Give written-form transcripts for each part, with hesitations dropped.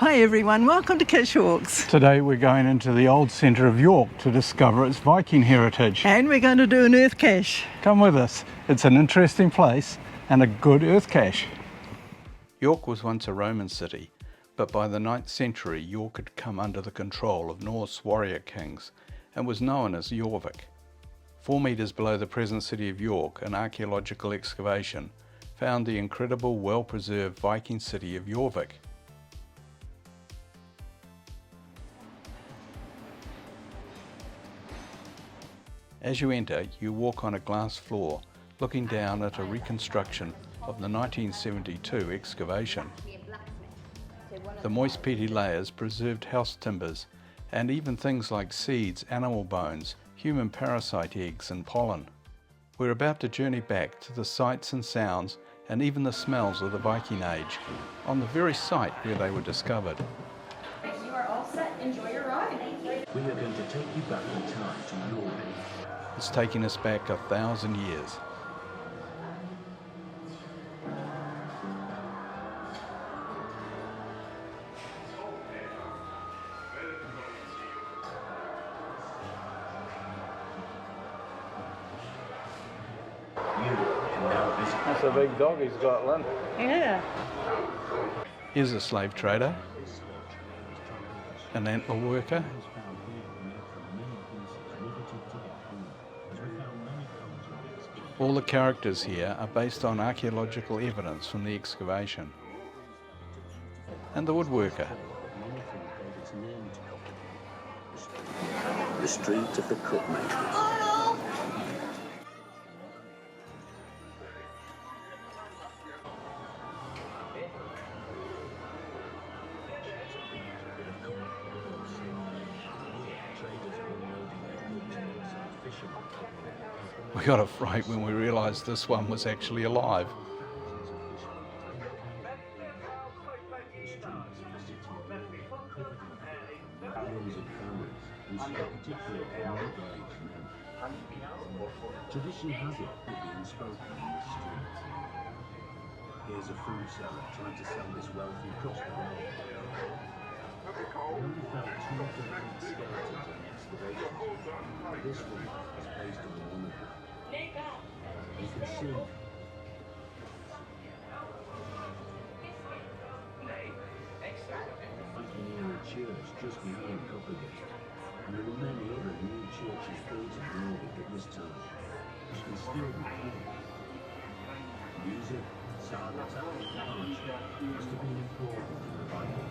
Hi everyone, welcome to Cache Walks. Today we're going into the old centre of York to discover its Viking heritage. And we're going to do an earth cache. Come with us, it's an interesting place and a good earth cache. York was once a Roman city, but by the 9th century York had come under the control of Norse warrior kings and was known as Jorvik. 4 metres below the present city of York, an archaeological excavation found the incredible well-preserved Viking city of Yorvik. As you enter, you walk on a glass floor, looking down at a reconstruction of the 1972 excavation. The moist peaty layers preserved house timbers, and even things like seeds, animal bones, human parasite eggs and pollen. We're about to journey back to the sights and sounds and even the smells of the Viking Age, on the very site where they were discovered. You are all set. Enjoy your ride. We are going to take you back in time to Yorvik. It's taking us back 1,000 years. That's a big dog he's got, Lynn. Yeah. Here's a slave trader, an antler worker, all the characters here are based on archaeological evidence from the excavation. And the woodworker. The street of the cookmakers. We got a fright when we realised this one was actually alive. Tradition has it being spoken on the street. Here's a food seller trying to sell this wealthy across the road. We only found 2 different skeletons in the excavation. This one is based on one of them. You can see Viking era church just behind Coppergate. And there were many other new churches built in Yorvik at this time, which can still be found. Music, sound, art must have been important in the Bible.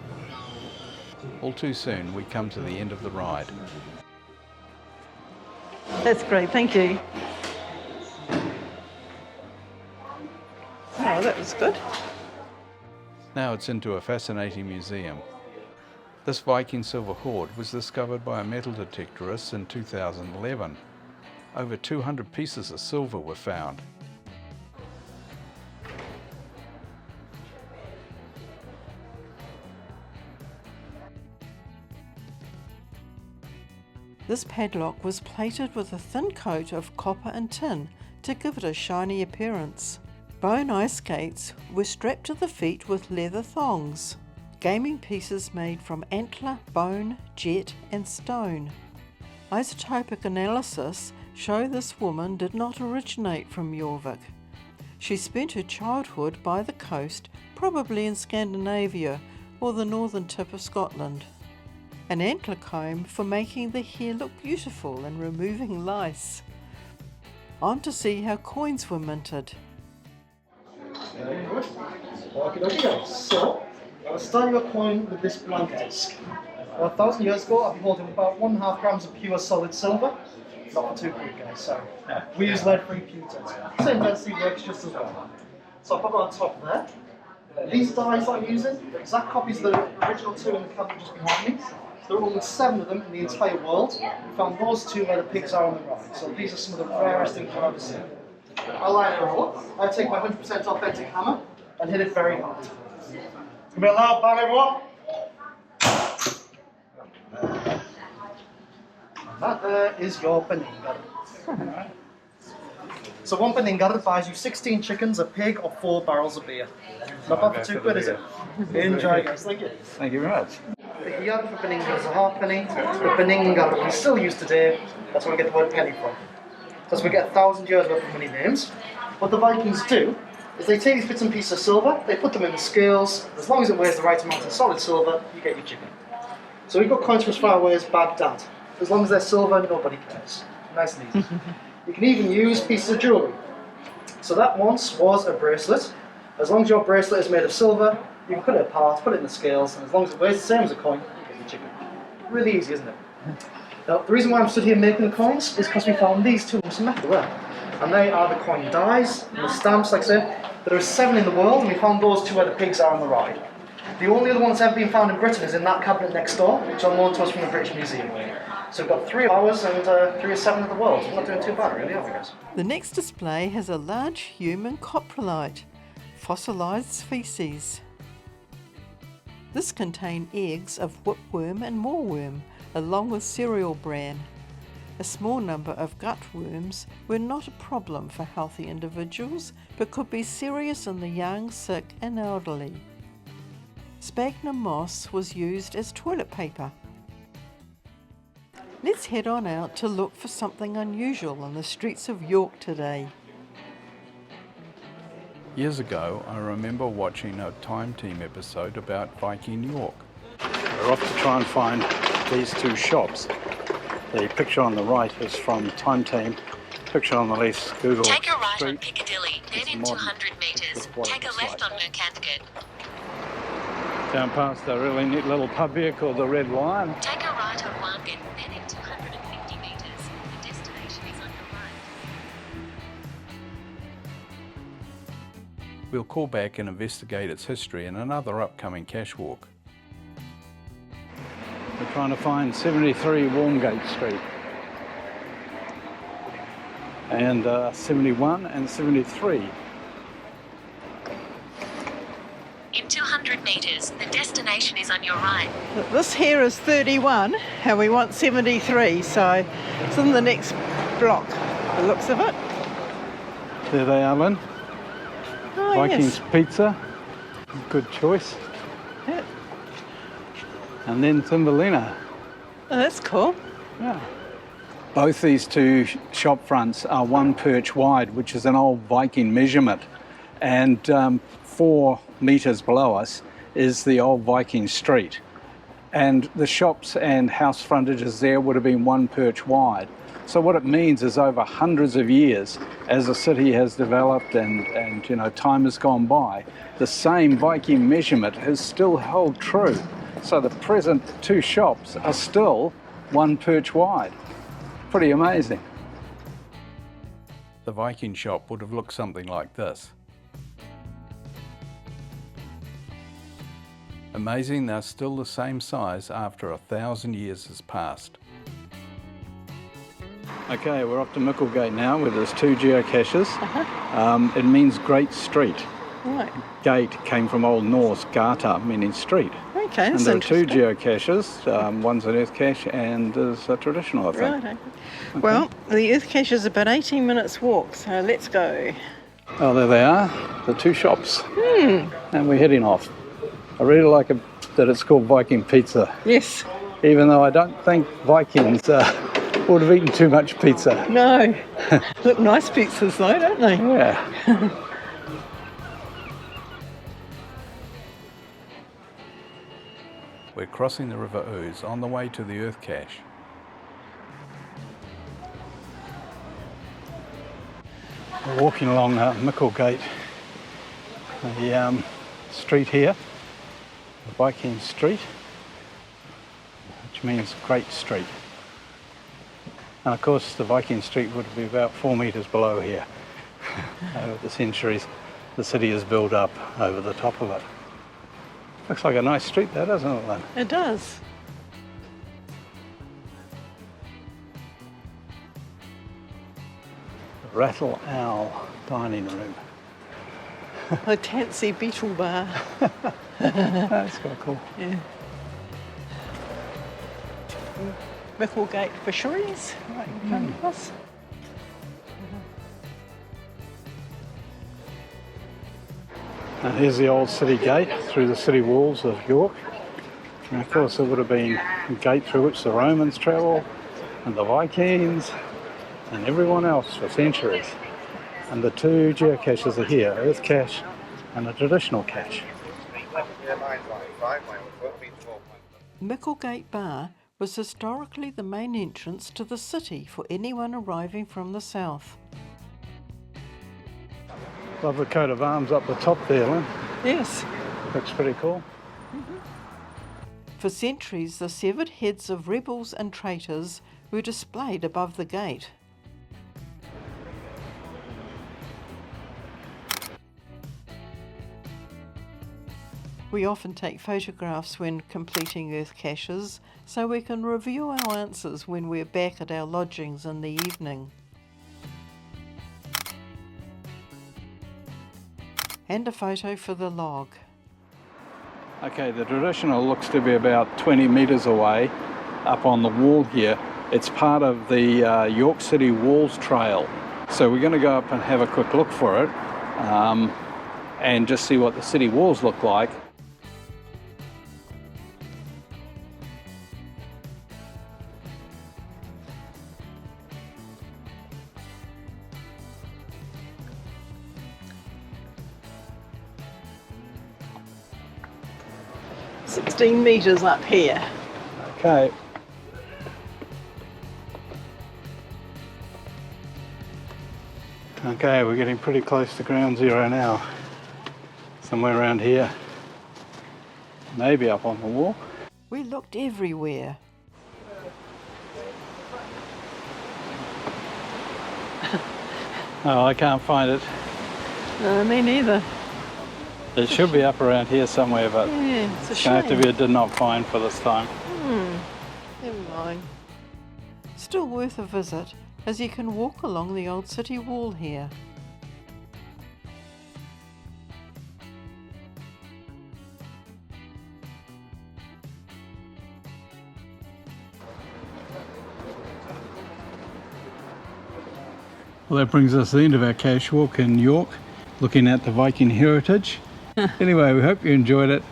All too soon we come to the end of the ride. That's great, thank you. Oh, that was good. Now it's into a fascinating museum. This Viking silver hoard was discovered by a metal detectorist in 2011. Over 200 pieces of silver were found. This padlock was plated with a thin coat of copper and tin to give it a shiny appearance. Bone ice skates were strapped to the feet with leather thongs. Gaming pieces made from antler, bone, jet and stone. Isotopic analysis show this woman did not originate from Yorvik. She spent her childhood by the coast, probably in Scandinavia or the northern tip of Scotland. An antler comb for making the hair look beautiful and removing lice. On to see how coins were minted. Very good. Okay, so I'll start your coin with this blank disc. 1,000 years ago, I'll be holding about 1.5 grams of pure solid silver. Not for too quick, guys, sorry. We use lead-free pewters. Same density works just as well. So I'll put it on top there. These dies that I'm using, they're exact copies of the original 2 in the cabinet just behind me. There are only 7 of them in the entire world. We found those 2 where the pigs are on the right. So these are some of the rarest things I've ever seen. I line it all up. I take my 100% authentic hammer and hit it very hard. It's going to be a loud bang, everyone. And that there is your banana. So one Beningar buys you 16 chickens, a pig, or 4 barrels of beer. Not bad for 2 quid, is it? Enjoy, guys. Thank you. Thank you very much. The Yarra for Beningar is a halfpenny. The Beningar we still use today, that's where we get the word penny from. That's where we get 1,000 years worth of money names. What the Vikings do is they take these bits and pieces of silver, they put them in the scales. As long as it weighs the right amount of solid silver, you get your chicken. So we've got coins from as far away as Baghdad. As long as they're silver, nobody cares. Nice and easy. You can even use pieces of jewellery. So that once was a bracelet. As long as your bracelet is made of silver, you can cut it apart, put it in the scales, and as long as it weighs the same as a coin, you get your chicken. Really easy, isn't it? Now, the reason why I'm stood here making the coins is because we found these two in Micklegate. And they are the coin dies and the stamps, like I said. There are 7 in the world, and we found those 2 where the pigs are on the ride. The only other one that's ever been found in Britain is in that cabinet next door, which are loaned to us from the British Museum. So we've got 3 of ours and 3 of 7 of the world. We're not doing too bad, really, are we, guys? The next display has a large human coprolite, fossilised species. This contained eggs of whipworm and moorworm, along with cereal bran. A small number of gutworms were not a problem for healthy individuals, but could be serious in the young, sick and elderly. Sphagnum moss was used as toilet paper. Let's head on out to look for something unusual in the streets of York today. Years ago, I remember watching a Time Team episode about Viking York. We're off to try and find these 2 shops. The picture on the right is from Time Team. Picture on the left, Google Take a right Street. on Piccadilly, then in 200 metres. Take a left on Mercathgate. Down past a really neat little pub here called the Red Lion. Take a right on Warngan, then in 250 metres. The destination is on your right. We'll call back and investigate its history in another upcoming cache walk. We're trying to find 73 Warmgate Street. And 71 and 73. In 200 metres, the destination is on your right. This here is 31 and we want 73, so it's in the next block, the looks of it. There they are, Lynn. Oh, Vikings yes. Pizza. Good choice. Yeah. And then Timberlina. Oh, that's cool. Yeah. Both these 2 shop fronts are 1 perch wide, which is an old Viking measurement. And 4 metres below us is the old Viking street. And the shops and house frontages there would have been 1 perch wide. So what it means is over hundreds of years, as the city has developed and you know, time has gone by, the same Viking measurement has still held true. So the present 2 shops are still 1 perch wide. Pretty amazing. The Viking shop would have looked something like this. Amazing they're still the same size after 1,000 years has passed. Okay, we're off to Micklegate now where there's 2 geocaches. It means Great Street. Right. Gate came from Old Norse gata, meaning street. Okay, And that's there are 2 interesting. geocaches, one's an EarthCache and there's a traditional, I think. Right, okay. Well, the EarthCache is about 18 minutes walk, so let's go. Oh, there they are, the 2 shops. And we're heading off. I really like it that it's called Viking Pizza, Yes. even though I don't think Vikings would have eaten too much pizza. No. Look nice pizzas though, don't they? Yeah. We're crossing the River Ouse on the way to the EarthCache. We're walking along Micklegate, the street here, the Viking Street, which means Great Street. And of course the Viking Street would be about 4 metres below here. Over the centuries, the city has built up over the top of it. Looks like a nice street there, doesn't it, Lynn? It does. Rattle Owl dining room. The Tansy Beetle Bar. That's quite cool. Yeah. Micklegate Fisheries, right in front of us. And here's the old city gate through the city walls of York. And of course, it would have been a gate through which the Romans travelled, and the Vikings, and everyone else for centuries. And the two geocaches are here, EarthCache and a traditional cache. Micklegate Bar was historically the main entrance to the city for anyone arriving from the south. Love the coat of arms up the top there, Lynn. Yes. Looks pretty cool. For centuries, the severed heads of rebels and traitors were displayed above the gate. We often take photographs when completing EarthCaches, so we can review our answers when we're back at our lodgings in the evening. And a photo for the log. Okay, the traditional looks to be about 20 metres away up on the wall here. It's part of the York City Walls Trail. So we're going to go up and have a quick look for it and just see what the city walls look like. "16 metres up here." Okay. Okay, we're getting pretty close to ground zero now. Somewhere around here. Maybe up on the wall. We looked everywhere. Oh, I can't find it. No, me neither. It should be up around here somewhere, but Yeah, it's a it's shame. going to have to be a did not find for this time. Never mind. Still worth a visit, as you can walk along the old city wall here. Well, that brings us to the end of our cache walk in York, looking at the Viking heritage. Anyway, we hope you enjoyed it.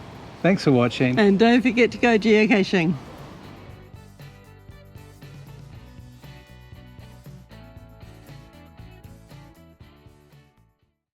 Thanks for watching. And don't forget to go geocaching.